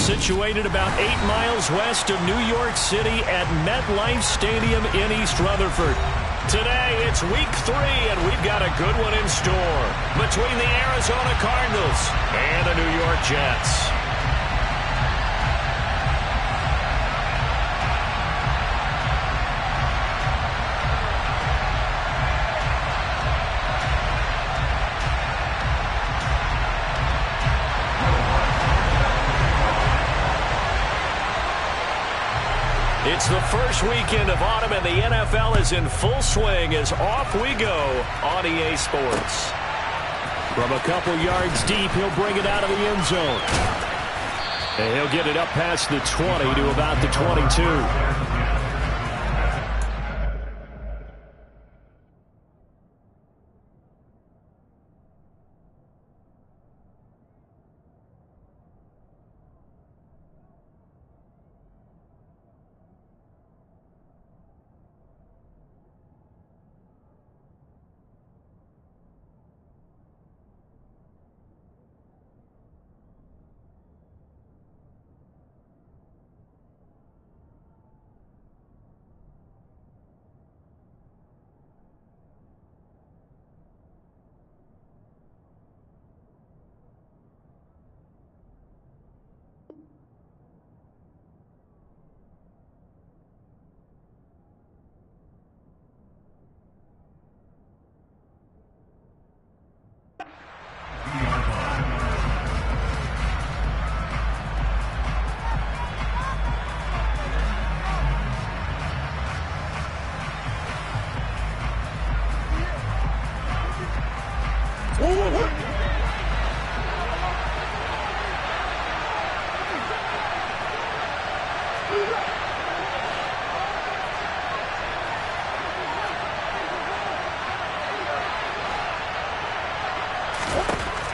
situated about 8 miles west of New York City at MetLife Stadium in East Rutherford. Today, it's week 3, and we've got a good one in store between the Arizona Cardinals and the New York Jets. It's the first weekend of autumn, and the NFL is in full swing as off we go on EA Sports. From a couple yards deep, he'll bring it out of the end zone. And he'll get it up past the 20 to about the 22.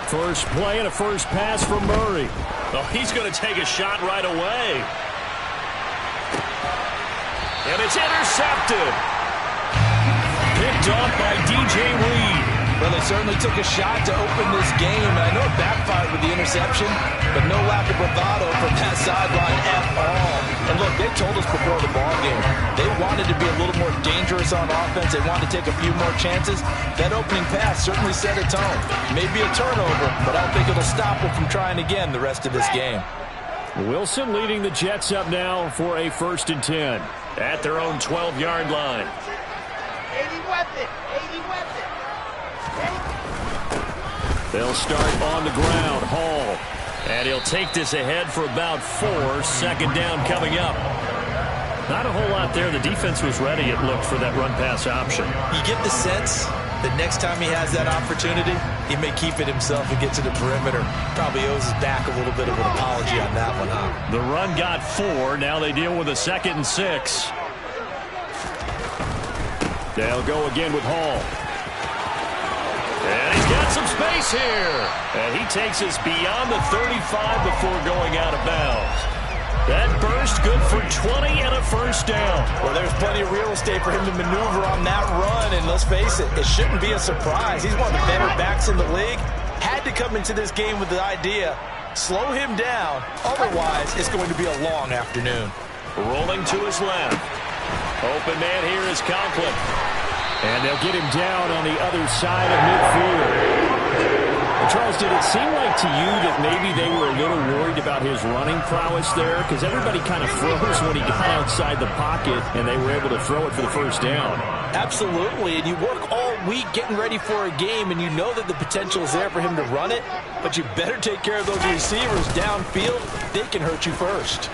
First play and a first pass from Murray. Oh, he's going to take a shot right away. And it's intercepted. Picked off by DJ Reed. Well, they certainly took a shot to open this game. I know it backfired with the interception, but no lack of bravado from that sideline at all. And look, they told us before the ball game, they wanted to be a little more dangerous on offense. They wanted to take a few more chances. That opening pass certainly set a tone. Maybe a turnover, but I don't think it'll stop them from trying again the rest of this game. Wilson leading the Jets up now for a 1st and 10 at their own 12-yard line. 80 weapon, 80 weapon. They'll start on the ground. Hall. And he'll take this ahead for about 4. 2nd down coming up. Not a whole lot there. The defense was ready, it looked, for that run-pass option. You get the sense that next time he has that opportunity, he may keep it himself and get to the perimeter. Probably owes his back a little bit of an apology on that one, huh? The run got 4. Now they deal with a 2nd and 6. They'll go again with Hall. And he's got some space here. And he takes us beyond the 35 before going out of bounds. That burst good for 20 and a 1st down. Well, there's plenty of real estate for him to maneuver on that run. And let's face it, it shouldn't be a surprise. He's one of the better backs in the league. Had to come into this game with the idea, slow him down. Otherwise, it's going to be a long afternoon. Rolling to his left. Open man here is Conklin. And they'll get him down on the other side of midfield. And Charles, did it seem like to you that maybe they were a little worried about his running prowess there? Because everybody kind of froze when he got outside the pocket, and they were able to throw it for the 1st down. Absolutely, and you work all week getting ready for a game, and you know that the potential is there for him to run it, but you better take care of those receivers downfield. They can hurt you first.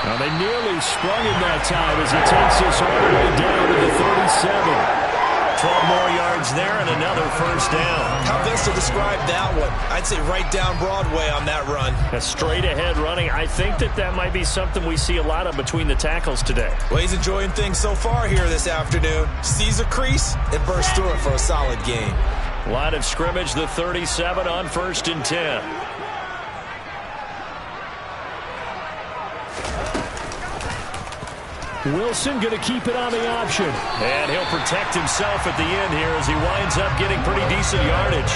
Well, they nearly sprung him that time as he takes us all the way down to the 37. 12 more yards there and another 1st down. How best to describe that one? I'd say right down Broadway on that run. A straight ahead running. I think that might be something we see a lot of between the tackles today. Well, he's enjoying things so far here this afternoon. Sees a crease and bursts through it for a solid game. Line of scrimmage, the 37 on 1st and 10. Wilson going to keep it on the option. And he'll protect himself at the end here as he winds up getting pretty decent yardage.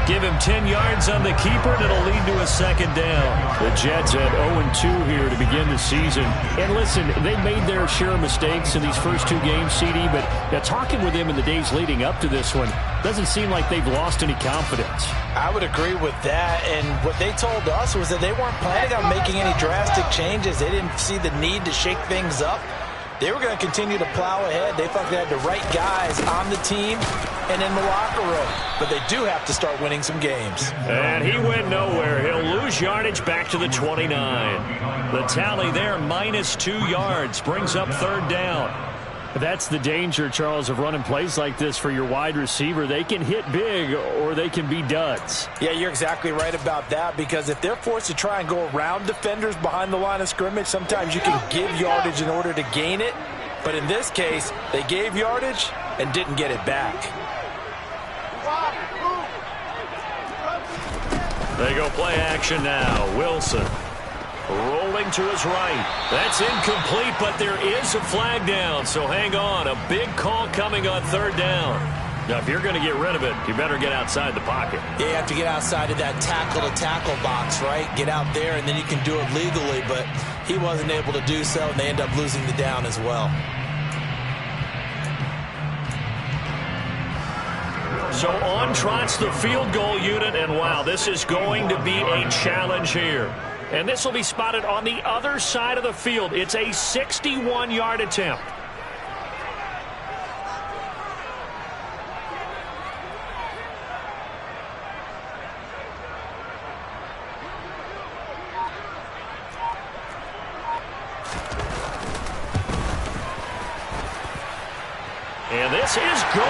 Give him 10 yards on the keeper, and it'll lead to a second down. The Jets at 0-2 here to begin the season. And listen, they made their share of mistakes in these first two games, CD, but talking with them in the days leading up to this one, doesn't seem like they've lost any confidence. I would agree with that, and what they told us was that they weren't planning on making any drastic changes. They didn't see the need to shake things up. They were going to continue to plow ahead. They thought they had the right guys on the team and in the locker room. But they do have to start winning some games. And he went nowhere. He'll lose yardage back to the 29. The tally there, -2 yards, brings up third down. That's the danger, Charles, of running plays like this for your wide receiver. They can hit big or they can be duds. Yeah, you're exactly right about that, because if they're forced to try and go around defenders behind the line of scrimmage, sometimes you can give yardage in order to gain it. But in this case, they gave yardage and didn't get it back. They go play action now. Wilson rolling to his right. That's incomplete, but there is a flag down, so hang on. A big call coming on third down. Now, if you're going to get rid of it, you better get outside the pocket. Yeah, you have to get outside of that tackle-to-tackle box, right? Get out there, and then you can do it legally, but he wasn't able to do so, and they end up losing the down as well. So on trots the field goal unit, and wow, this is going to be a challenge here. And this will be spotted on the other side of the field. It's a 61-yard attempt. And this is good.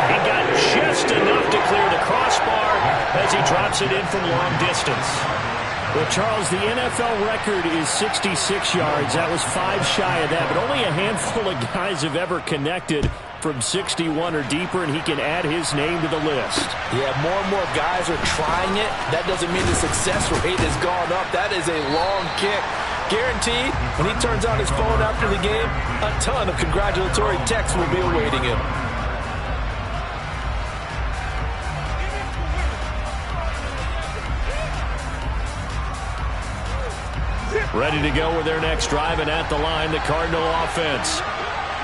He got just enough to clear the crossbar as he drops it in from long distance. Well, Charles, the NFL record is 66 yards. That was 5 shy of that, but only a handful of guys have ever connected from 61 or deeper, and he can add his name to the list. Yeah, more and more guys are trying it. That doesn't mean the success rate has gone up. That is a long kick. Guaranteed, when he turns on his phone after the game, a ton of congratulatory texts will be awaiting him. Ready to go with their next drive, and at the line, the Cardinal offense.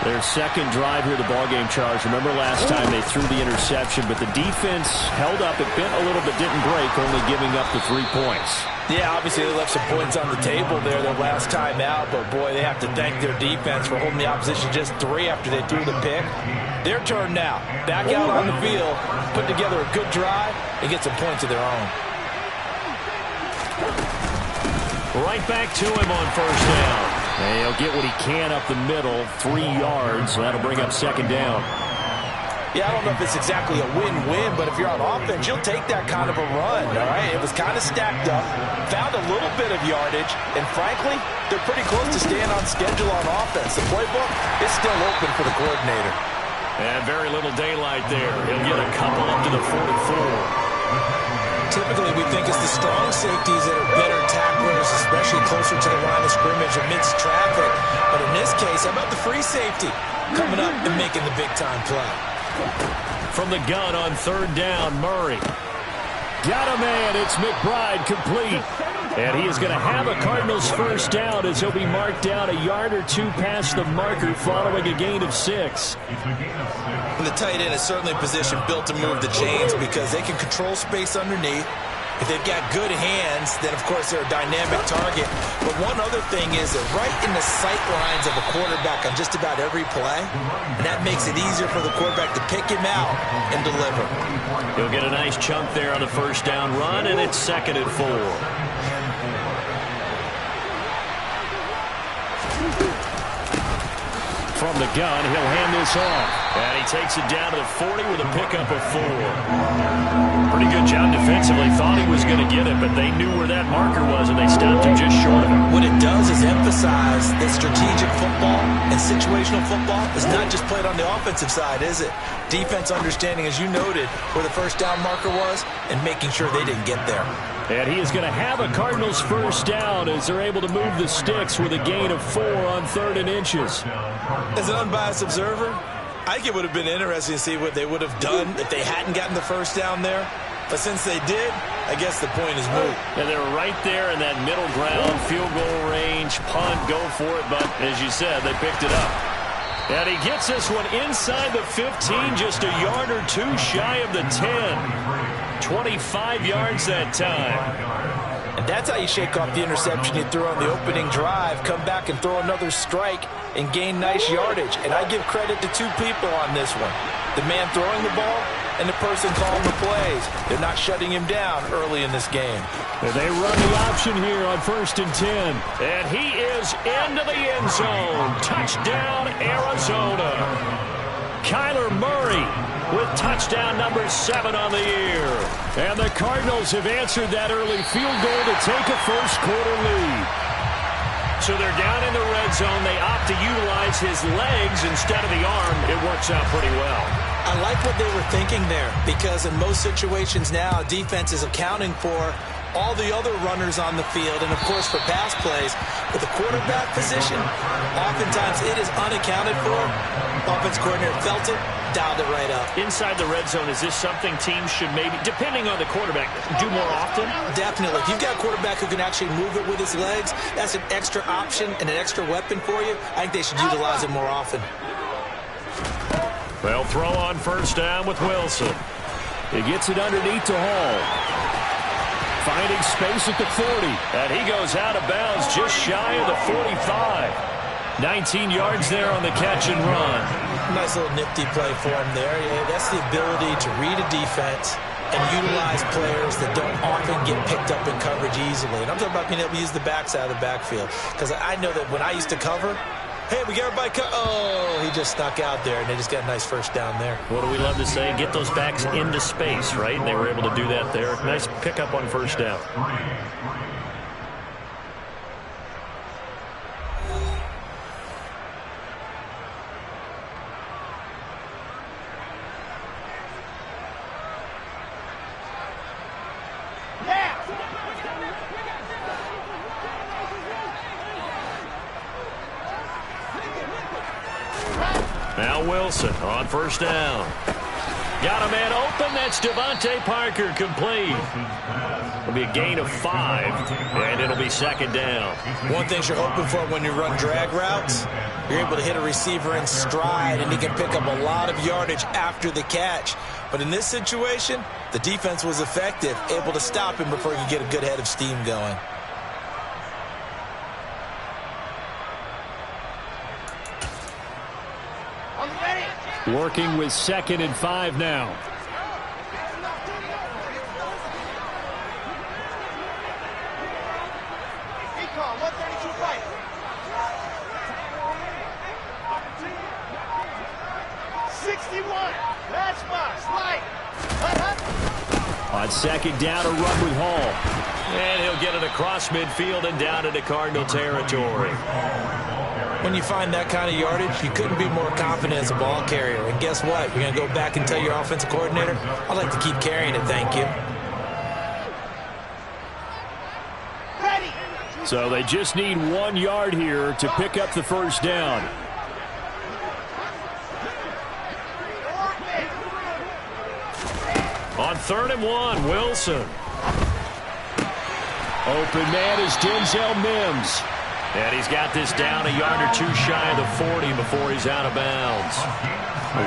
Their second drive here, the ballgame, Charge. Remember last time they threw the interception, but the defense held up. It bent a little bit, didn't break, only giving up the 3 points. Yeah, obviously they left some points on the table there their last time out, but boy, they have to thank their defense for holding the opposition just 3 after they threw the pick. Their turn now. Back out on the field, put together a good drive, and get some points of their own. Right back to him on first down. And he'll get what he can up the middle, 3 yards. That'll bring up second down. Yeah, I don't know if it's exactly a win-win, but if you're on offense, you'll take that kind of a run, all right? It was kind of stacked up, found a little bit of yardage, and frankly, they're pretty close to staying on schedule on offense. The playbook is still open for the coordinator. And very little daylight there. He'll get a couple up to the 44. Typically, we think it's the strong safeties that are better tacklers, especially closer to the line of scrimmage amidst traffic. But in this case, how about the free safety coming up and making the big-time play? From the gun on third down, Murray. Got a man. It's McBride complete. And he is going to have a Cardinals first down as he'll be marked down a yard or 2 past the marker following a gain of 6. And the tight end is certainly a position built to move the chains because they can control space underneath. If they've got good hands, then, of course, they're a dynamic target. But one other thing is that right in the sight lines of a quarterback on just about every play, and that makes it easier for the quarterback to pick him out and deliver. He'll get a nice chunk there on the first down run, and it's second and 4. From the gun, he'll hand this off. And he takes it down to the 40 with a pickup of 4. Pretty good job defensively. Thought he was going to get it, but they knew where that marker was, and they stopped him just short of it. What it does is emphasize that strategic football and situational football is not just played on the offensive side, is it? Defense understanding, as you noted, where the first down marker was and making sure they didn't get there. And he is going to have a Cardinals first down as they're able to move the sticks with a gain of 4 on 3rd and inches. As an unbiased observer, I think it would have been interesting to see what they would have done if they hadn't gotten the first down there. But since they did, I guess the point is moot. And they're right there in that middle ground, field goal range, punt, go for it. But as you said, they picked it up. And he gets this one inside the 15, just a yard or two shy of the 10. 25 yards that time. And that's how you shake off the interception you threw on the opening drive, come back and throw another strike and gain nice yardage. And I give credit to two people on this one. The man throwing the ball and the person calling the plays. They're not shutting him down early in this game. And they run the option here on 1st and 10. And he is into the end zone. Touchdown, Arizona. Kyler Murray with touchdown number 7 on the year. And the Cardinals have answered that early field goal to take a first-quarter lead. So they're down in the red zone. They opt to utilize his legs instead of the arm. It works out pretty well. I like what they were thinking there, because in most situations now, defense is accounting for all the other runners on the field, and of course for pass plays. But the quarterback position, oftentimes it is unaccounted for. Offense coordinator felt it, dialed it right up. Inside the red zone, is this something teams should maybe, depending on the quarterback, do more often? Definitely. If you've got a quarterback who can actually move it with his legs, that's an extra option and an extra weapon for you. I think they should utilize it more often. They'll throw on 1st down with Wilson. He gets it underneath to Hall. Finding space at the 40. And he goes out of bounds just shy of the 45. 19 yards there on the catch and run. Nice little nifty play for him there. Yeah, that's the ability to read a defense and utilize players that don't often get picked up in coverage easily. And I'm talking about being able to use the backside of the backfield. Because I know that when I used to cover, hey, we got everybody oh, he just snuck out there, and they just got a nice first down there. What do we love to say? Get those backs into space, right? And they were able to do that there. Nice pickup on 1st down. Now Wilson on 1st down. Got a man open. That's Devontae Parker, complete. It'll be a gain of 5, and it'll be 2nd down. One thing you're hoping for when you run drag routes, you're able to hit a receiver in stride, and he can pick up a lot of yardage after the catch. But in this situation, the defense was effective, able to stop him before he could get a good head of steam going. Working with 2nd and 5 now. Recall, 132 right. That's my slide. On 2nd down, a run with Hall. And he'll get it across midfield and down into Cardinal territory. When you find that kind of yardage, you couldn't be more confident as a ball carrier. And guess what? You're going to go back and tell your offensive coordinator, I'd like to keep carrying it, thank you. So they just need 1 yard here to pick up the 1st down. On 3rd and 1, Wilson. Open man is Denzel Mims. And he's got this down a yard or two shy of the 40 before he's out of bounds.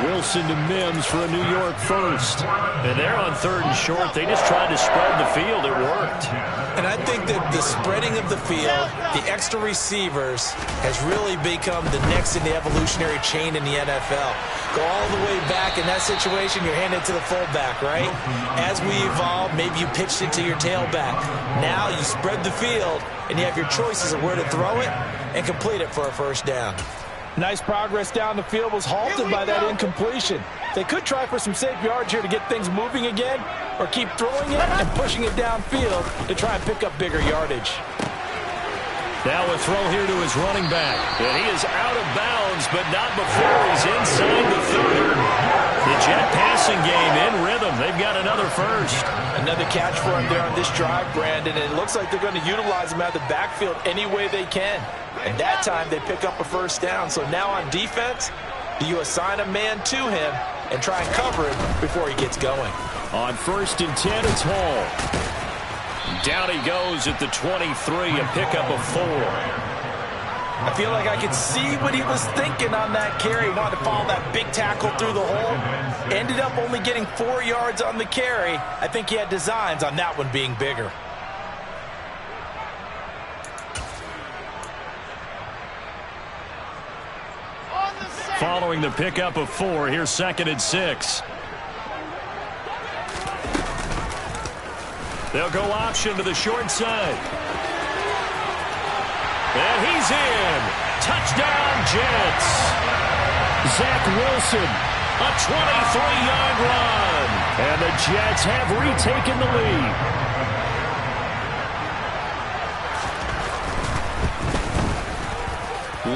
Wilson to Mims for a New York first. And they're on 3rd and short. They just tried to spread the field. It worked. And I think that the spreading of the field, the extra receivers, has really become the next in the evolutionary chain in the NFL. Go all the way back in that situation, you're handed to the fullback, right? As we evolve, maybe you pitched it to your tailback. Now you spread the field, and you have your choices of where to throw it and complete it for a 1st down. Nice progress down the field was halted by that incompletion. They could try for some safe yards here to get things moving again, or keep throwing it and pushing it downfield to try and pick up bigger yardage. Now a throw here to his running back. And he is out of bounds, but not before he's inside the 30. The Jet passing game in rhythm. They've got another first. Another catch for him there on this drive, Brandon, and it looks like they're going to utilize him out of the backfield any way they can. And that time they pick up a 1st down. So now on defense, Do you assign a man to him and try and cover it before he gets going? On 1st and 10, it's Hall. Down he goes at the 23, a pickup of 4. I feel like I could see what he was thinking on that carry. He wanted to follow that big tackle through the hole. Ended up only getting 4 yards on the carry. I think he had designs on that one being bigger. Following the pickup of 4, here's 2nd and 6. They'll go option to the short side. And he's in. Touchdown, Jets. Zach Wilson, a 23-yard run. And the Jets have retaken the lead.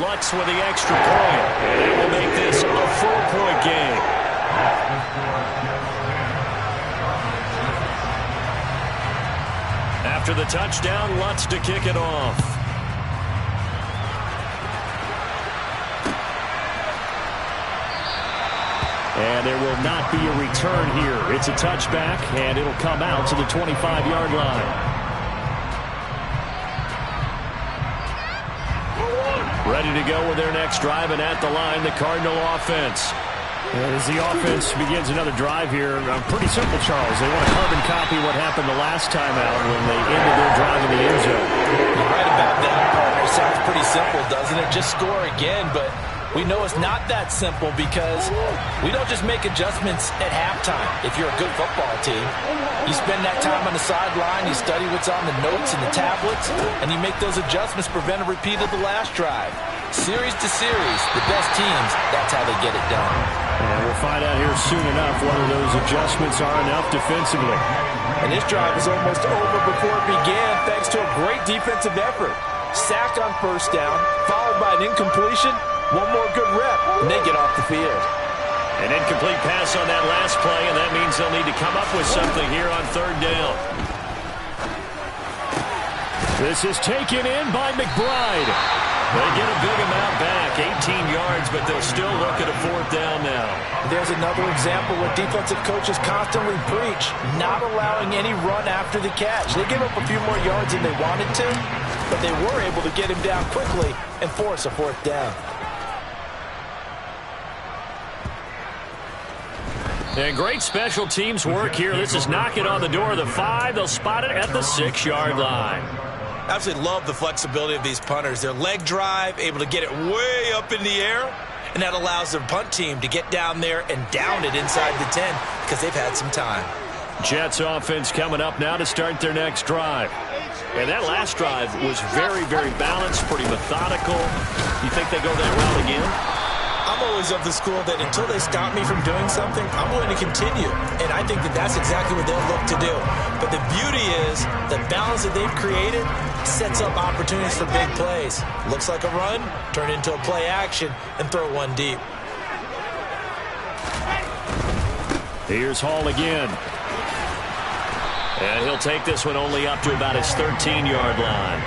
Lutz with the extra point. And it will make this a 4-point game. After the touchdown, Lutz to kick it off. And there will not be a return here. It's a touchback, and it'll come out to the 25-yard line. Ready to go with their next drive, and at the line, the Cardinal offense. As the offense begins another drive here, pretty simple, Charles. They want to carbon copy what happened the last time out when they ended their drive in the end zone. You're right about that, partner. Sounds pretty simple, doesn't it? Just score again, but we know it's not that simple because we don't just make adjustments at halftime. If you're a good football team, you spend that time on the sideline, you study what's on the notes and the tablets, and you make those adjustments to prevent a repeat of the last drive. Series to series, the best teams, that's how they get it done. And we'll find out here soon enough whether those adjustments are enough defensively. And this drive is almost over before it began thanks to a great defensive effort. Sack on 1st down, followed by an incompletion. One more good rep, and they get off the field. An incomplete pass on that last play, and that means they'll need to come up with something here on 3rd down. This is taken in by McBride. They get a big amount back, 18 yards, but they'll still look at a 4th down now. There's another example where defensive coaches constantly preach, not allowing any run after the catch. They gave up a few more yards than they wanted to, but they were able to get him down quickly and force a 4th down. And great special teams work here. This is knocking on the door of the 5. They'll spot it at the 6-yard line. Absolutely love the flexibility of these punters. Their leg drive, able to get it way up in the air, and that allows their punt team to get down there and down it inside the 10 because they've had some time. Jets offense coming up now to start their next drive. And that last drive was very, very balanced, pretty methodical. You think they go that route again? I'm always of the school that until they stop me from doing something, I'm going to continue. And I think that that's exactly what they'll look to do. But the beauty is the balance that they've created sets up opportunities for big plays. Looks like a run, turn it into a play action, and throw one deep. Here's Hall again. And he'll take this one only up to about his 13-yard line.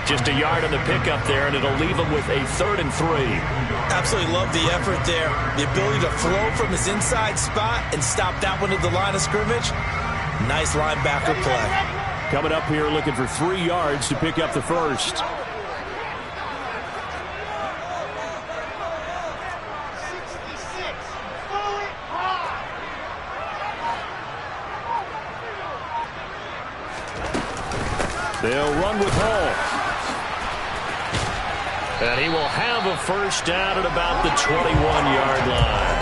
Just a yard on the pickup there, and it'll leave him with a 3rd and 3. Absolutely love the effort there. The ability to flow from his inside spot and stop that one at the line of scrimmage. Nice linebacker play. Coming up here looking for 3 yards to pick up the 1st. They'll run with Hall. And he will have a 1st down at about the 21-yard line.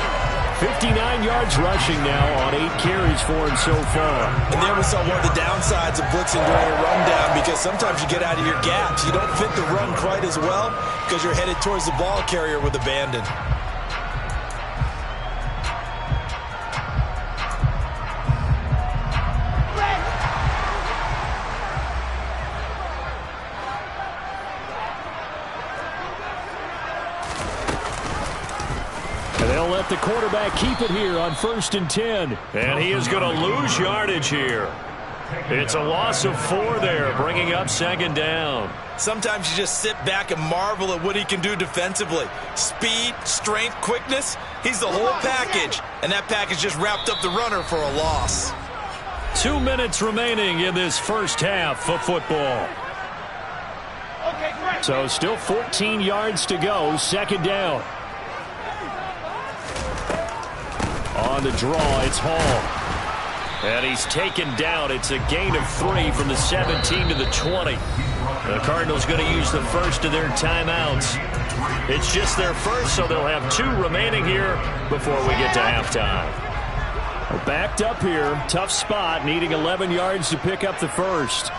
59 yards rushing now on 8 carries for him so far. And there we saw one of the downsides of blitzing during a rundown because sometimes you get out of your gaps. You don't fit the run quite as well because you're headed towards the ball carrier with abandon. They'll let the quarterback keep it here on 1st and 10. And he is going to lose yardage here. It's a loss of 4 there, bringing up second down. Sometimes you just sit back and marvel at what he can do defensively. Speed, strength, quickness, he's the whole package. And that package just wrapped up the runner for a loss. 2 minutes remaining in this first half of football. So still 14 yards to go, second down. On the draw, it's Hall. And he's taken down. It's a gain of 3 from the 17 to the 20. The Cardinals going to use the first of their timeouts. It's just their first, so they'll have 2 remaining here before we get to halftime. We're backed up here. Tough spot, needing 11 yards to pick up the first.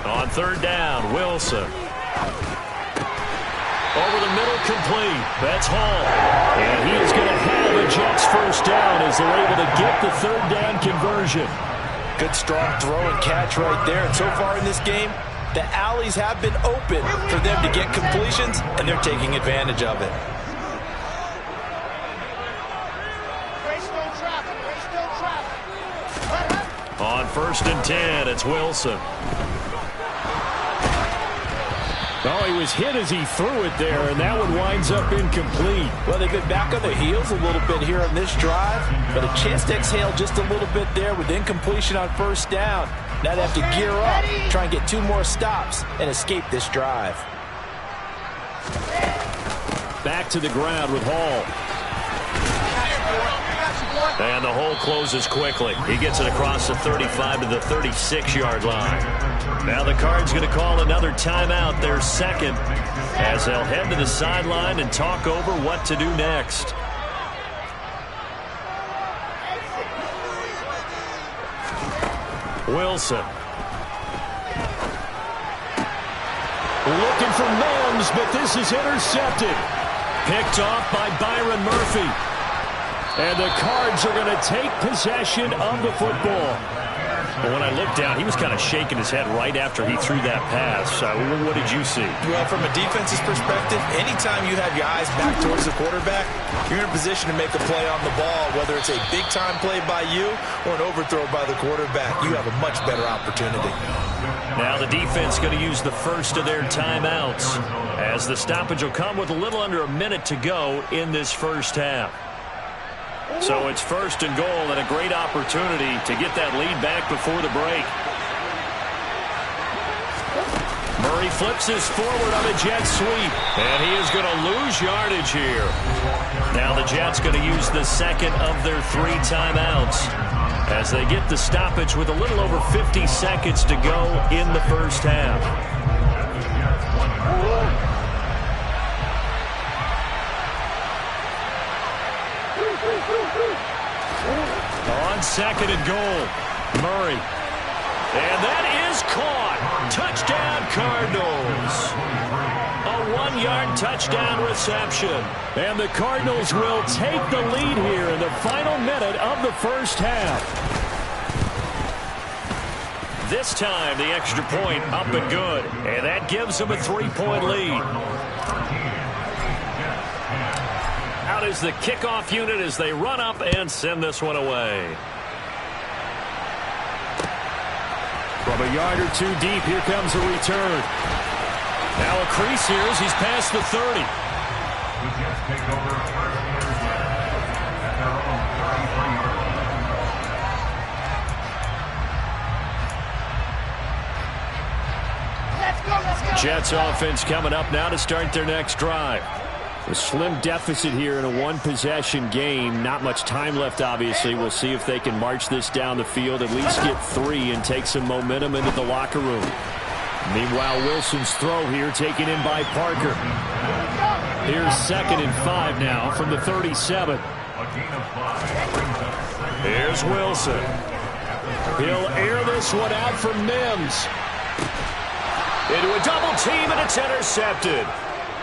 On third down, Wilson. Over the middle, complete. That's Hall. And he is going to have the Jets first down as they're able to get the third down conversion. Good strong throw and catch right there. And so far in this game, the alleys have been open for them to get completions, and they're taking advantage of it. On first and 10, it's Wilson. Oh, he was hit as he threw it there, and that one winds up incomplete. Well, they've been back on their heels a little bit here on this drive, but a chance to exhale just a little bit there with incompletion on first down. Now they have to gear up, try and get 2 more stops, and escape this drive. Back to the ground with Hall. And the hole closes quickly. He gets it across the 35 to the 36-yard line. Now the Cards going to call another timeout, their second, as they'll head to the sideline and talk over what to do next. Wilson. Looking for Mims, but this is intercepted. Picked off by Byron Murphy. And the Cards are going to take possession of the football. But when I looked down, he was kind of shaking his head right after he threw that pass. What did you see? Well, from a defense's perspective, anytime you have your eyes back towards the quarterback, you're in a position to make a play on the ball, whether it's a big-time play by you or an overthrow by the quarterback. You have a much better opportunity. Now the defense going to use the first of their timeouts, as the stoppage will come with a little under a minute to go in this first half. So it's first and goal, and a great opportunity to get that lead back before the break. Murray flips this forward on a jet sweep, and he is going to lose yardage here. Now the Jets going to use the second of their 3 timeouts as they get the stoppage with a little over 50 seconds to go in the first half. On second and goal, Murray. And that is caught. Touchdown, Cardinals. A 1-yard touchdown reception. And the Cardinals will take the lead here in the final minute of the first half. This time, the extra point up and good. And that gives them a 3-point lead. Out is the kickoff unit as they run up and send this one away. From a yard or 2 deep, here comes a return. Now a crease here as he's past the 30. Jets offense coming up now to start their next drive. A slim deficit here in a 1-possession game. Not much time left, obviously. We'll see if they can march this down the field, at least get 3 and take some momentum into the locker room. Meanwhile, Wilson's throw here taken in by Parker. Here's 2nd and 5 now from the 37. Here's Wilson. He'll air this one out for Mims. Into a double team, and it's intercepted.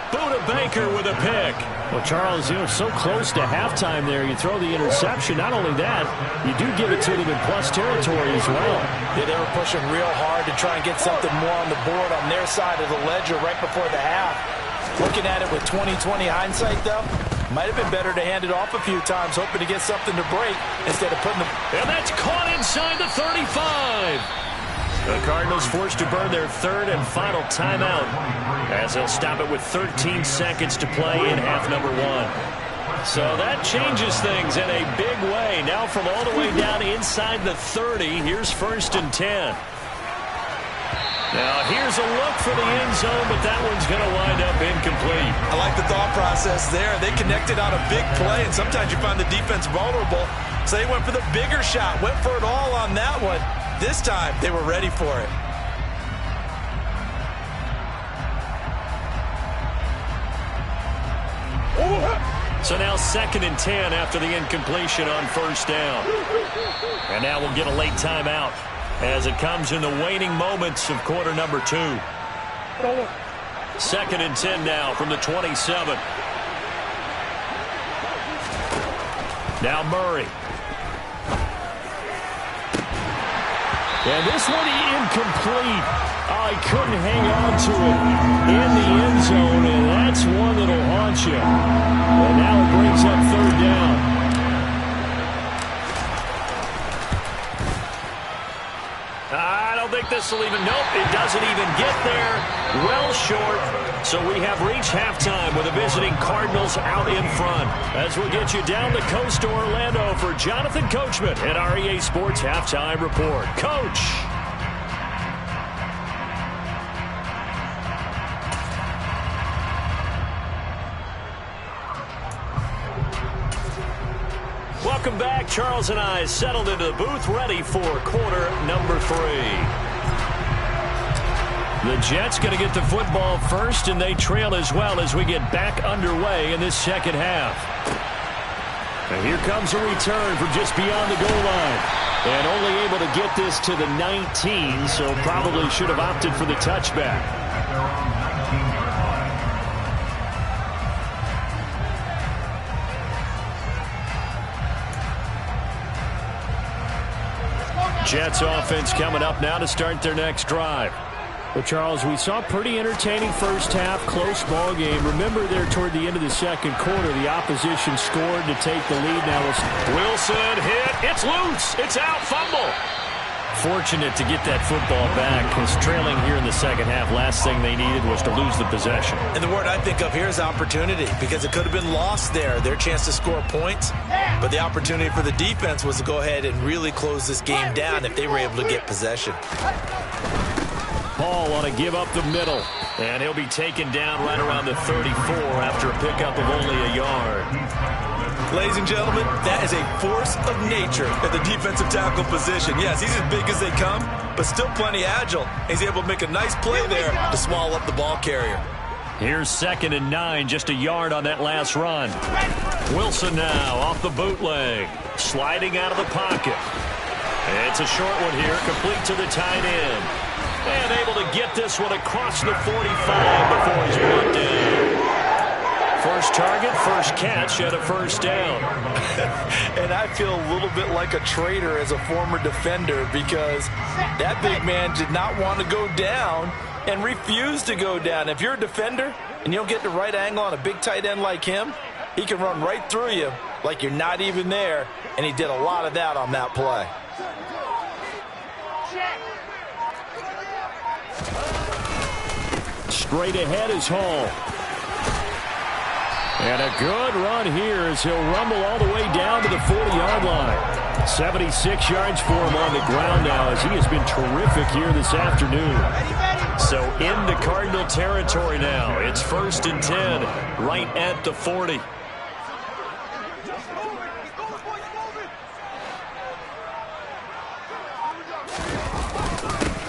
Buda Baker with a pick. Well, Charles, so close to halftime there. You throw the interception. Not only that, you do give it to them in plus territory as well. Yeah, they were pushing real hard to try and get something more on the board on their side of the ledger right before the half. Looking at it with 20/20 hindsight, though, Might have been better to hand it off a few times, hoping to get something to break instead of putting them. And that's caught inside the 35. The Cardinals forced to burn their third and final timeout as they'll stop it with 13 seconds to play in half number one. So that changes things in a big way. Now from all the way down inside the 30, here's 1st and 10. Now here's a look for the end zone, but that one's going to wind up incomplete. I like the thought process there. They connected on a big play, and sometimes you find the defense vulnerable. So they went for the bigger shot, went for it all on that one. This time, they were ready for it. So now 2nd and 10 after the incompletion on 1st down. And now we'll get a late timeout as it comes in the waning moments of quarter number 2. 2nd and 10 now from the 27. Now Murray. And this one incomplete. Oh, he couldn't hang on to it in the end zone, and that's one that'll haunt you. And now it brings up 3rd down. I don't think this will even, nope, it doesn't even get there. Well short. So we have reached halftime with the visiting Cardinals out in front. As we'll get you down the coast to Orlando for Jonathan Coachman at our EA Sports Halftime Report. Coach. Welcome back. Charles and I settled into the booth ready for quarter number 3. The Jets going to get the football first, and they trail as well as we get back underway in this second half. And here comes a return from just beyond the goal line. And only able to get this to the 19, so probably should have opted for the touchback. Jets offense coming up now to start their next drive. Well, Charles, we saw a pretty entertaining first half, close ball game. Remember there toward the end of the second quarter, the opposition scored to take the lead. Now Wilson hit. It's loose. It's out. Fumble. Fortunate to get that football back, because trailing here in the second half, last thing they needed was to lose the possession. And the word I think of here is opportunity, because it could have been lost there, their chance to score points. But the opportunity for the defense was to go ahead and really close this game down if they were able to get possession. Paul on a give up the middle, and he'll be taken down right around the 34 after a pickup of only a yard. Ladies and gentlemen, that is a force of nature at the defensive tackle position. Yes, he's as big as they come, but still plenty agile. He's able to make a nice play there to swallow up the ball carrier. Here's 2nd and 9, just a yard on that last run. Wilson now off the bootleg, sliding out of the pocket. It's a short one here, complete to the tight end. And able to get this one across the 45 before he's brought down. First target, first catch, and a 1st down. And I feel a little bit like a traitor as a former defender, because that big man did not want to go down and refused to go down. If you're a defender and you don't get the right angle on a big tight end like him, he can run right through you like you're not even there, and he did a lot of that on that play. Straight ahead is Hall. And a good run here as he'll rumble all the way down to the 40-yard line. 76 yards for him on the ground now, as he has been terrific here this afternoon. So into Cardinal territory now. It's 1st and 10 right at the 40.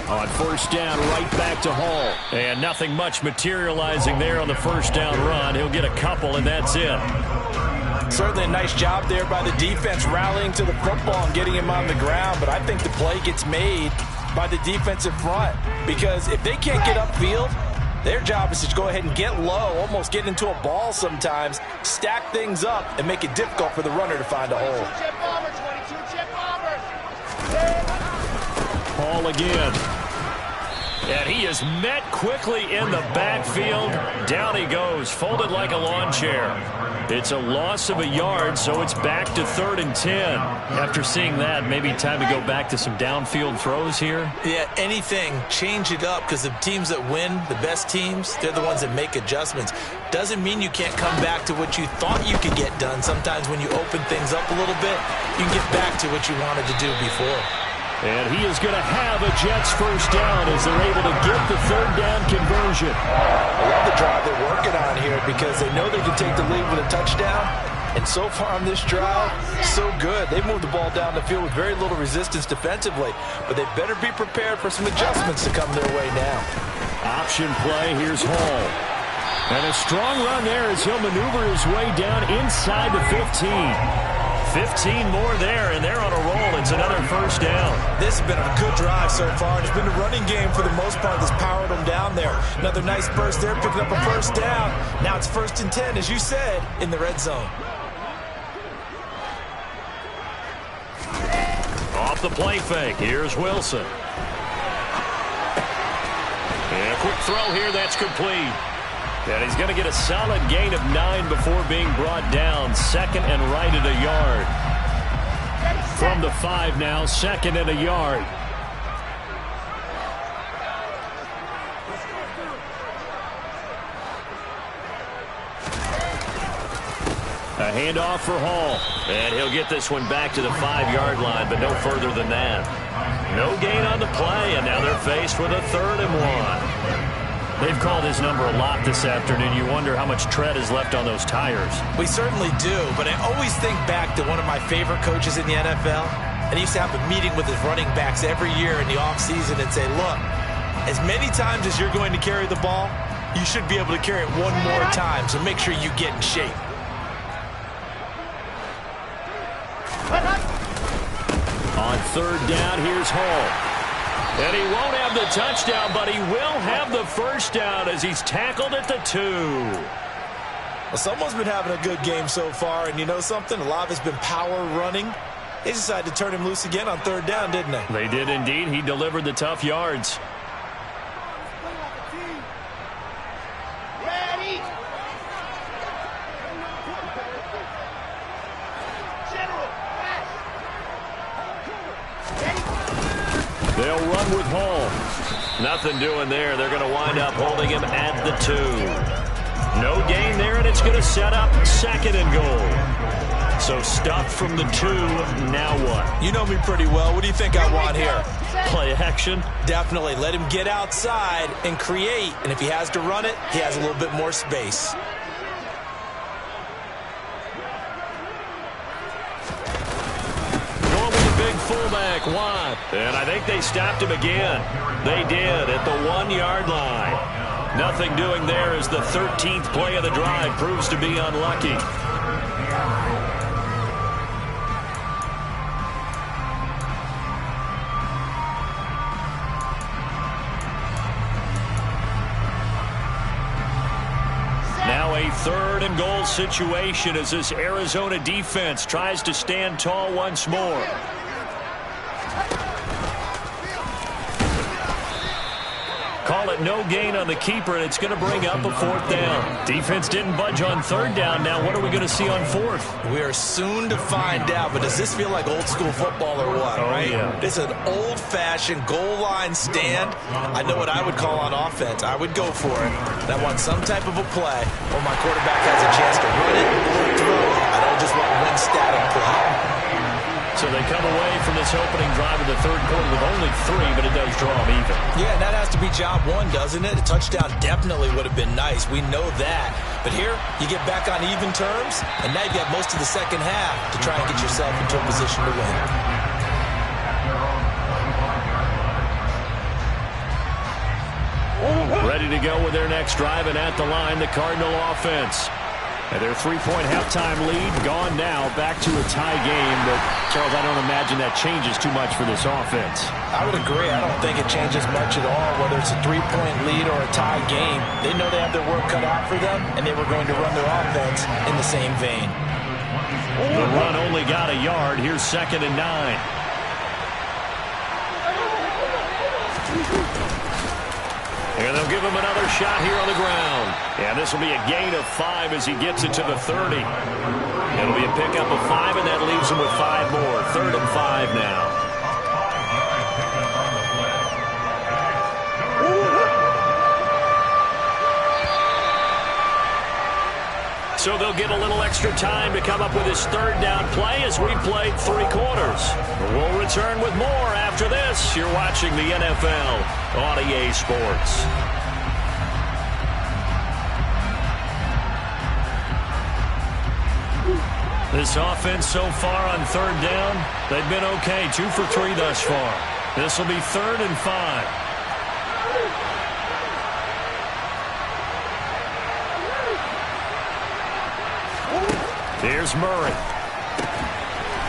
On 1st down, right back to Hall. And nothing much materializing there on the 1st down run. He'll get a couple, and that's it. Certainly a nice job there by the defense, rallying to the football and getting him on the ground. But I think the play gets made by the defensive front, because if they can't get upfield, their job is to go ahead and get low, almost get into a ball sometimes, stack things up, and make it difficult for the runner to find a hole. Hall again. And he is met quickly in the backfield. Down he goes, folded like a lawn chair. It's a loss of a yard, so it's back to 3rd and 10. After seeing that, maybe time to go back to some downfield throws here. Yeah, anything. Change it up, because the teams that win, the best teams, they're the ones that make adjustments. Doesn't mean you can't come back to what you thought you could get done. Sometimes when you open things up a little bit, you can get back to what you wanted to do before. And he is going to have a Jets first down as they're able to get the 3rd down conversion. I love the drive they're working on here because they know they can take the lead with a touchdown. And so far on this drive, so good. They moved the ball down the field with very little resistance defensively. But they better be prepared for some adjustments to come their way now. Option play, here's Hall. And a strong run there as he'll maneuver his way down inside the 15. 15 more there, and they're on a roll. It's another first down. This has been a good drive so far. It's been the running game for the most part that's powered them down there. Another nice burst there, picking up a first down. Now it's 1st and 10, as you said, in the red zone. Off the play fake, here's Wilson. And a quick throw here, that's complete. And he's going to get a solid gain of 9 before being brought down. 2nd and right at a yard. From the 5 now, 2nd and a yard. A handoff for Hall. And he'll get this one back to the 5-yard line, but no further than that. No gain on the play, and now they're faced with a 3rd and 1. They've called his number a lot this afternoon. You wonder how much tread is left on those tires. We certainly do, but I always think back to one of my favorite coaches in the NFL. And he used to have a meeting with his running backs every year in the offseason and say, look, as many times as you're going to carry the ball, you should be able to carry it one more time, so make sure you get in shape. On 3rd down, here's Hall. And he won't have the touchdown, but he will have the first down as he's tackled at the 2. Well, someone's been having a good game so far, and you know something? A lot of it's been power running. They decided to turn him loose again on 3rd down, didn't they? They did indeed. He delivered the tough yards. Ready. They'll run with Hall. Nothing doing there. They're going to wind up holding him at the 2. No gain there, and it's going to set up 2nd and goal. So stopped from the 2. Now what? You know me pretty well. What do you think I want here? Play action? Definitely. Let him get outside and create. And if he has to run it, he has a little bit more space. Fullback wide, and I think they stopped him again. They did at the 1-yard line. Nothing doing there as the 13th play of the drive proves to be unlucky. Now a 3rd and goal situation as this Arizona defense tries to stand tall once more. Call it no gain on the keeper, and it's going to bring up a 4th down. Defense didn't budge on 3rd down. Now what are we going to see on 4th? We are soon to find out, but does this feel like old school football or what, right? Yeah. This is an old-fashioned goal line stand. I know what I would call on offense. I would go for it. And I want some type of a play where my quarterback has a chance to run it or throw it. I don't just want one static play. So they come away from this opening drive in the 3rd quarter with only 3, but it does draw them even. Yeah, and that has to be job 1, doesn't it? A touchdown definitely would have been nice. We know that. But here, you get back on even terms, and now you got most of the second half to try and get yourself into a position to win. Ready to go with their next drive, and at the line, the Cardinal offense. And their 3-point halftime lead gone now, back to a tie game. But, Charles, I don't imagine that changes too much for this offense. I would agree. I don't think it changes much at all, whether it's a 3-point lead or a tie game. They know they have their work cut out for them, and they were going to run their offense in the same vein. The run only got a yard. Here's 2nd and 9. And they'll give him another shot here on the ground. And this will be a gain of 5 as he gets it to the 30. It'll be a pickup of 5, and that leaves him with 5 more. 3rd and 5 now. So they'll get a little extra time to come up with his 3rd down play as we played 3 quarters. We'll return with more after this. You're watching the NFL on EA Sports. This offense so far on 3rd down, they've been okay. 2 for 3 thus far. This will be 3rd and 5. Here's Murray.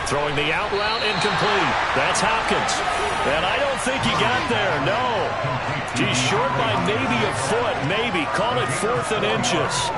Throwing the out route incomplete. That's Hopkins. And I don't think he got there, no. He's short by maybe a foot, maybe. Call it 4th and inches.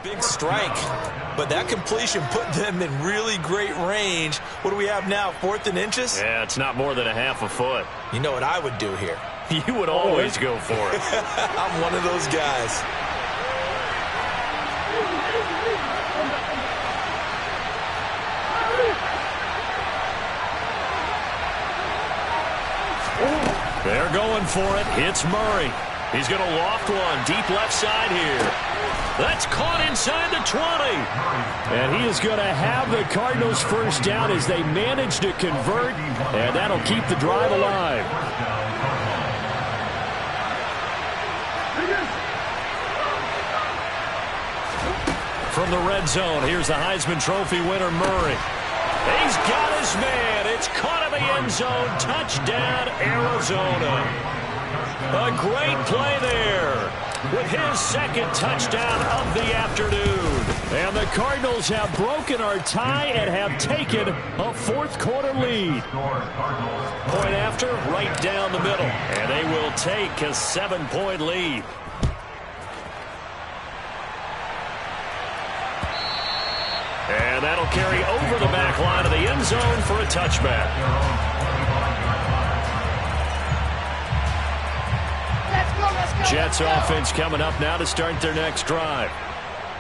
Big strike, but that completion put them in really great range. What do we have now, 4th and inches? Yeah, it's not more than a half a foot. You know what I would do here? You would always go for it. I'm one of those guys. They're going for it. It's Murray. He's going to loft one deep left side here. That's caught inside the 20. And he is going to have the Cardinals' 1st down as they manage to convert, and that'll keep the drive alive. From the red zone, here's the Heisman Trophy winner, Murray. He's got his man. It's caught in the end zone. Touchdown, Arizona. A great play there with his 2nd touchdown of the afternoon. And the Cardinals have broken our tie and have taken a 4th quarter lead. Point after, right down the middle. And they will take a 7-point lead. And that'll carry over the back line of the end zone for a touchback. Jets offense coming up now to start their next drive.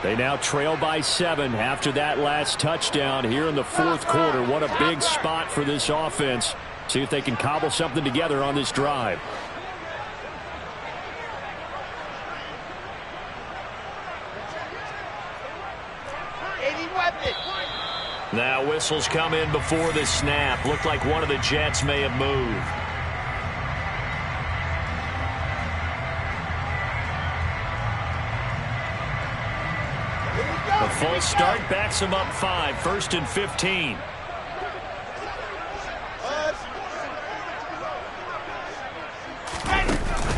They now trail by 7 after that last touchdown here in the 4th quarter. What a big spot for this offense. See if they can cobble something together on this drive. Now whistles come in before the snap. Looked like one of the Jets may have moved. The full start backs him up 5. 1st and 15.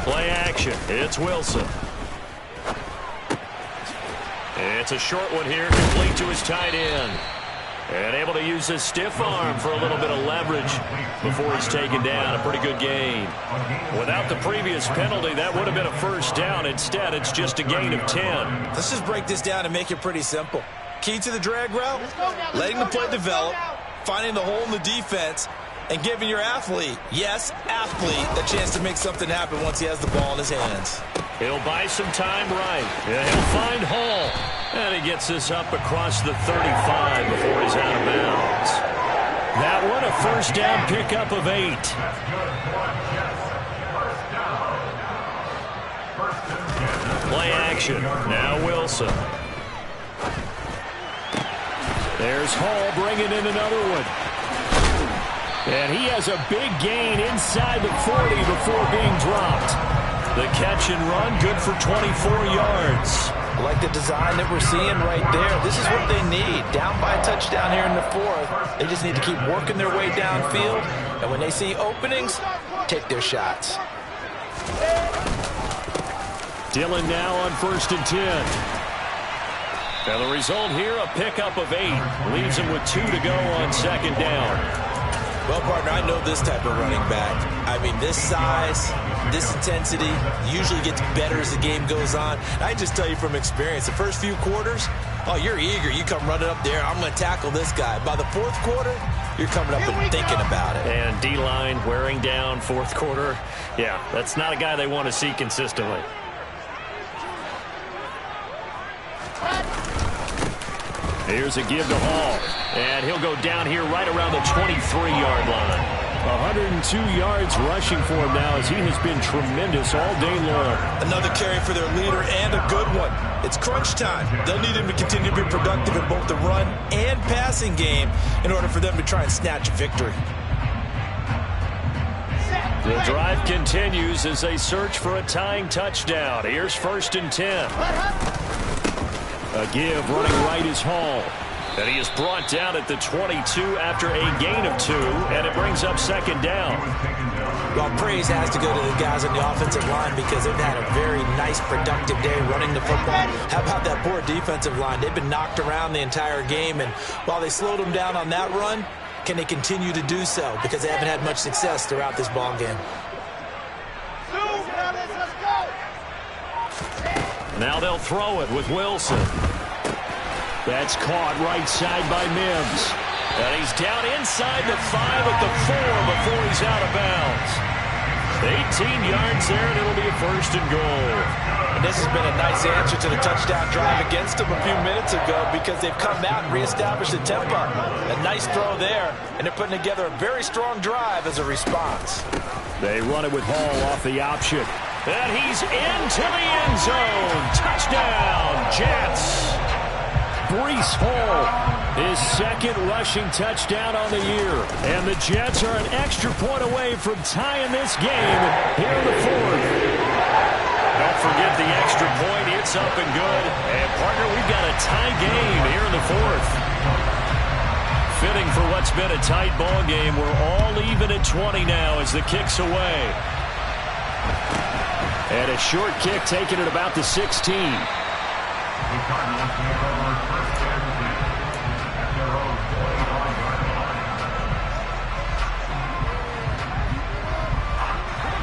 Play action. It's Wilson. It's a short one here, complete to his tight end. And able to use his stiff arm for a little bit of leverage before he's taken down. A pretty good gain. Without the previous penalty, that would have been a 1st down. Instead, it's just a gain of 10. Let's just break this down and make it pretty simple. Key to the drag route, letting the play develop, finding the hole in the defense, and giving your athlete, yes, athlete, a chance to make something happen once he has the ball in his hands. He'll buy some time right. And he'll find Hall. And he gets this up across the 35 before he's out of bounds. That one, a 1st down pickup of 8. Play action. Now Wilson. There's Hall bringing in another one. And he has a big gain inside the 40 before being dropped. The catch and run, good for 24 yards. I like the design that we're seeing right there. This is what they need. Down by a touchdown here in the fourth. They just need to keep working their way downfield. And when they see openings, take their shots. Dillon now on 1st and 10. And the result here, a pickup of 8. Leaves him with 2 to go on 2nd down. Well, partner, I know this type of running back. I mean, this size, this intensity usually gets better as the game goes on. I just tell you from experience, the first few quarters, oh, you're eager. You come running up there, I'm going to tackle this guy. By the 4th quarter, you're coming up and thinking about it. And D-line wearing down 4th quarter. Yeah, that's not a guy they want to see consistently. Here's a give to Hall. And he'll go down here right around the 23-yard line. 102 yards rushing for him now as he has been tremendous all day long. Another carry for their leader and a good one. It's crunch time. They'll need him to continue to be productive in both the run and passing game in order for them to try and snatch a victory. The drive continues as they search for a tying touchdown. Here's 1st and 10. A give running right is Hall. And he is brought down at the 22 after a gain of 2, and it brings up 2nd down. Well, praise has to go to the guys on the offensive line because they've had a very nice, productive day running the football. How about that poor defensive line? They've been knocked around the entire game, and while they slowed them down on that run, can they continue to do so? Because they haven't had much success throughout this ball game. Now they'll throw it with Wilson. That's caught right side by Mims. And he's down inside the 5 at the 4 before he's out of bounds. 18 yards there, and it'll be a 1st and goal. And this has been a nice answer to the touchdown drive against them a few minutes ago because they've come out and reestablished the tempo. A nice throw there, and they're putting together a very strong drive as a response. They run it with Hall off the option. And he's into the end zone. Touchdown, Jets. Breece Hall, his 2nd rushing touchdown on the year. And the Jets are an extra point away from tying this game here in the 4th. Don't forget the extra point. It's up and good. And, partner, we've got a tie game here in the 4th. Fitting for what's been a tight ball game. We're all even at 20 now as the kick's away. And a short kick taken at about the 16.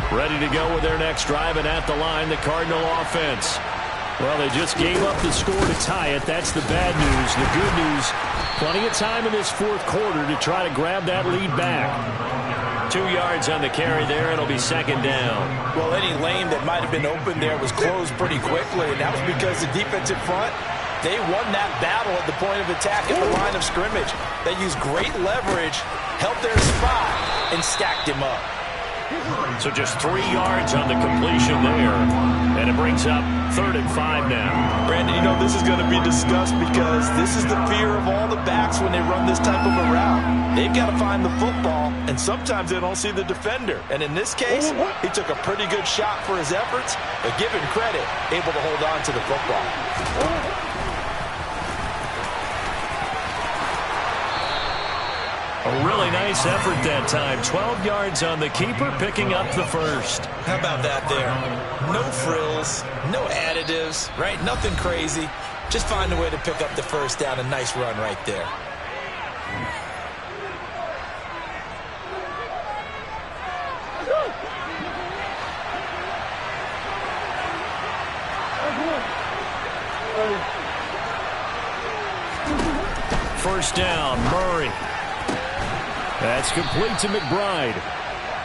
Ready to go with their next drive, and at the line, the Cardinal offense. Well, they just gave up the score to tie it. That's the bad news. The good news, plenty of time in this 4th quarter to try to grab that lead back. 2 yards on the carry there. It'll be 2nd down. Well, any lane that might have been open there was closed pretty quickly, and that was because the defensive front, they won that battle at the point of attack at the line of scrimmage. They used great leverage, helped their spot, and stacked him up. So just 3 yards on the completion there. And it brings up 3rd and 5 now. Brandon, you know this is going to be discussed because this is the fear of all the backs when they run this type of a route. They've got to find the football, and sometimes they don't see the defender. And in this case, he took a pretty good shot for his efforts, but given credit, able to hold on to the football. A really nice effort that time. 12 yards on the keeper, picking up the 1st. How about that there? No frills, no additives, right? Nothing crazy. Just find a way to pick up the 1st down. A nice run right there. First down, Murray. That's complete to McBride.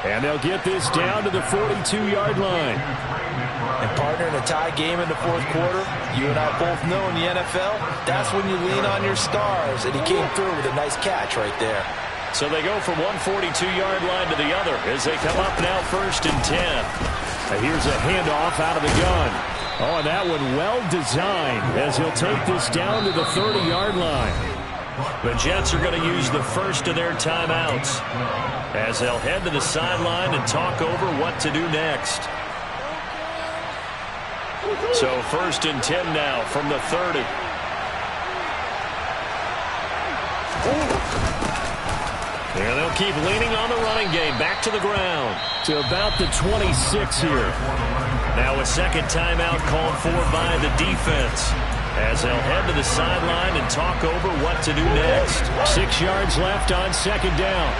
And they'll get this down to the 42-yard line. And, partner, in a tie game in the 4th quarter, you and I both know in the NFL, that's when you lean on your stars. And he came through with a nice catch right there. So they go from one 42-yard line to the other as they come up now 1st and 10. And here's a handoff out of the gun. Oh, and that one well designed as he'll take this down to the 30-yard line. The Jets are going to use the first of their timeouts as they'll head to the sideline and talk over what to do next. So 1st and 10 now from the 30. And they'll keep leaning on the running game. Back to the ground. To about the 26 here. Now a second timeout called for by the defense, as they'll head to the sideline and talk over what to do next. 6 yards left on 2nd down.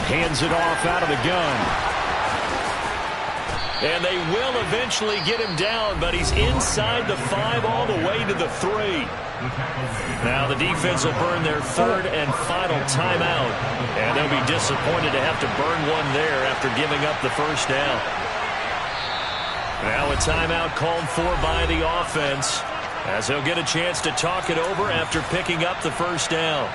Hands it off out of the gun. And they will eventually get him down, but he's inside the 5 all the way to the 3. Now the defense will burn their 3rd and final timeout, and they'll be disappointed to have to burn one there after giving up the 1st down. Now a timeout called for by the offense, as they'll get a chance to talk it over after picking up the 1st down.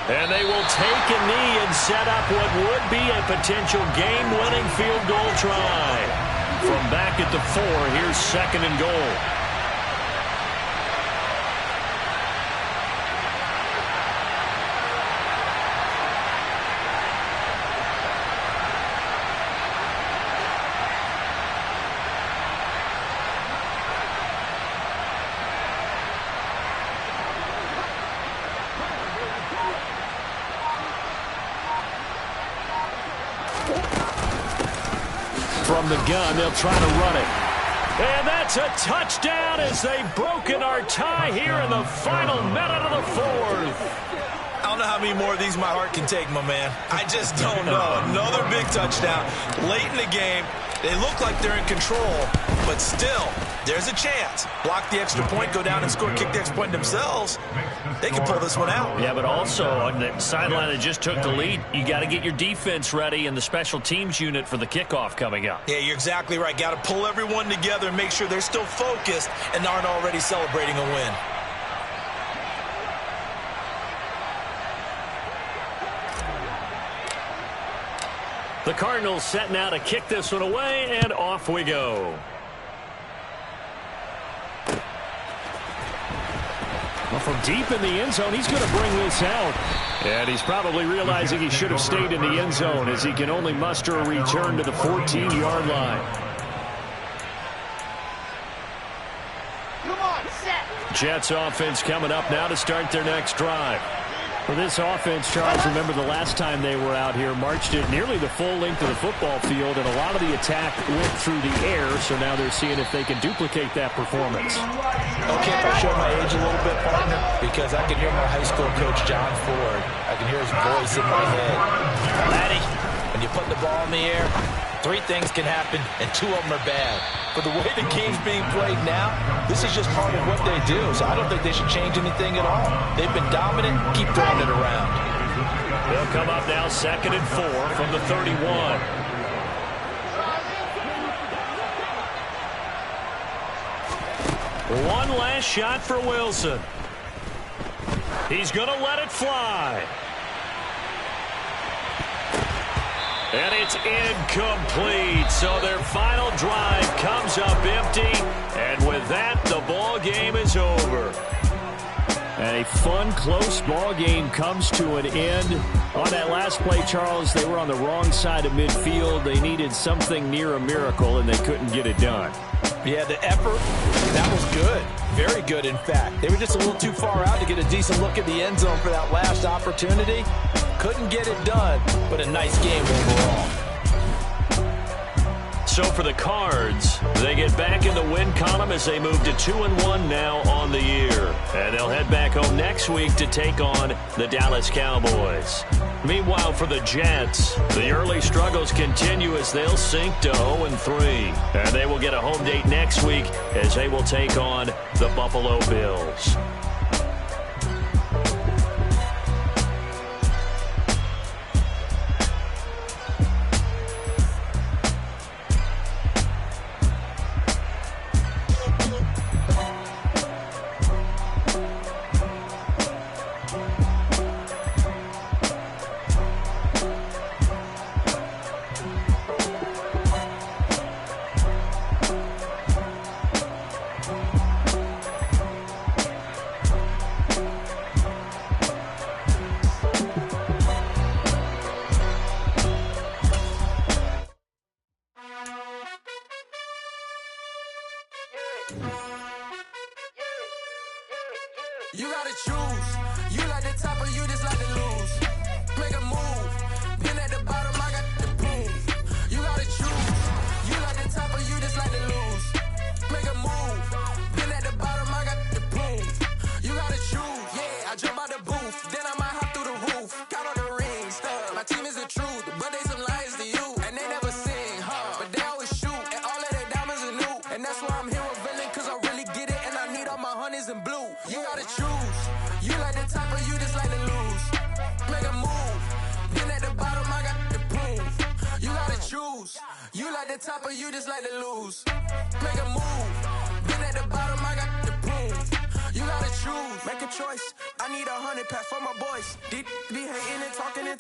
And they will take a knee and set up what would be a potential game-winning field goal try. From back at the 4, here's 2nd and goal. From the gun, they'll try to run it. And that's a touchdown as they've broken our tie here in the final minute of the 4th. I don't know how many more of these my heart can take, my man. I just don't know. Another big touchdown late in the game. They look like they're in control, but still, there's a chance. Block the extra point, go down and score, kick the extra point themselves. They can pull this one out. Yeah, but also on the sideline that just took the lead, you got to get your defense ready and the special teams unit for the kickoff coming up. Yeah, you're exactly right. Got to pull everyone together and make sure they're still focused and aren't already celebrating a win. The Cardinals set now to kick this one away, and off we go. Well, from deep in the end zone, he's going to bring this out. And he's probably realizing he should have stayed in the end zone, as he can only muster a return to the 14-yard line. Come on, set. Jets offense coming up now to start their next drive. For this offense, Charles, remember the last time they were out here, marched it nearly the full length of the football field, and a lot of the attack went through the air, so now they're seeing if they can duplicate that performance. Okay, if I show my age a little bit, partner, because I can hear my high school coach, John Ford. I can hear his voice in my head. Laddie, when you put the ball in the air, 3 things can happen, and 2 of them are bad. But the way the game's being played now, this is just part of what they do. So I don't think they should change anything at all. They've been dominant. Keep throwing it around. They'll come up now 2nd and 4 from the 31. One last shot for Wilson. He's going to let it fly. And it's incomplete. So their final drive comes up empty. And with that, the ball game is over. And a fun, close ball game comes to an end. On that last play, Charles, they were on the wrong side of midfield. They needed something near a miracle, and they couldn't get it done. Yeah, the effort, that was good. Very good, in fact. They were just a little too far out to get a decent look at the end zone for that last opportunity. Couldn't get it done, but a nice game overall. So for the Cards, they get back in the win column as they move to 2-1 now on the year. And they'll head back home next week to take on the Dallas Cowboys. Meanwhile, for the Jets, the early struggles continue as they'll sink to 0-3. And they will get a home date next week as they will take on the Buffalo Bills. at the top or you just like to lose? Make a move. Been at the bottom, I got the prove. You gotta choose, make a choice. I need 100 pack for my boys. Be hating and talking and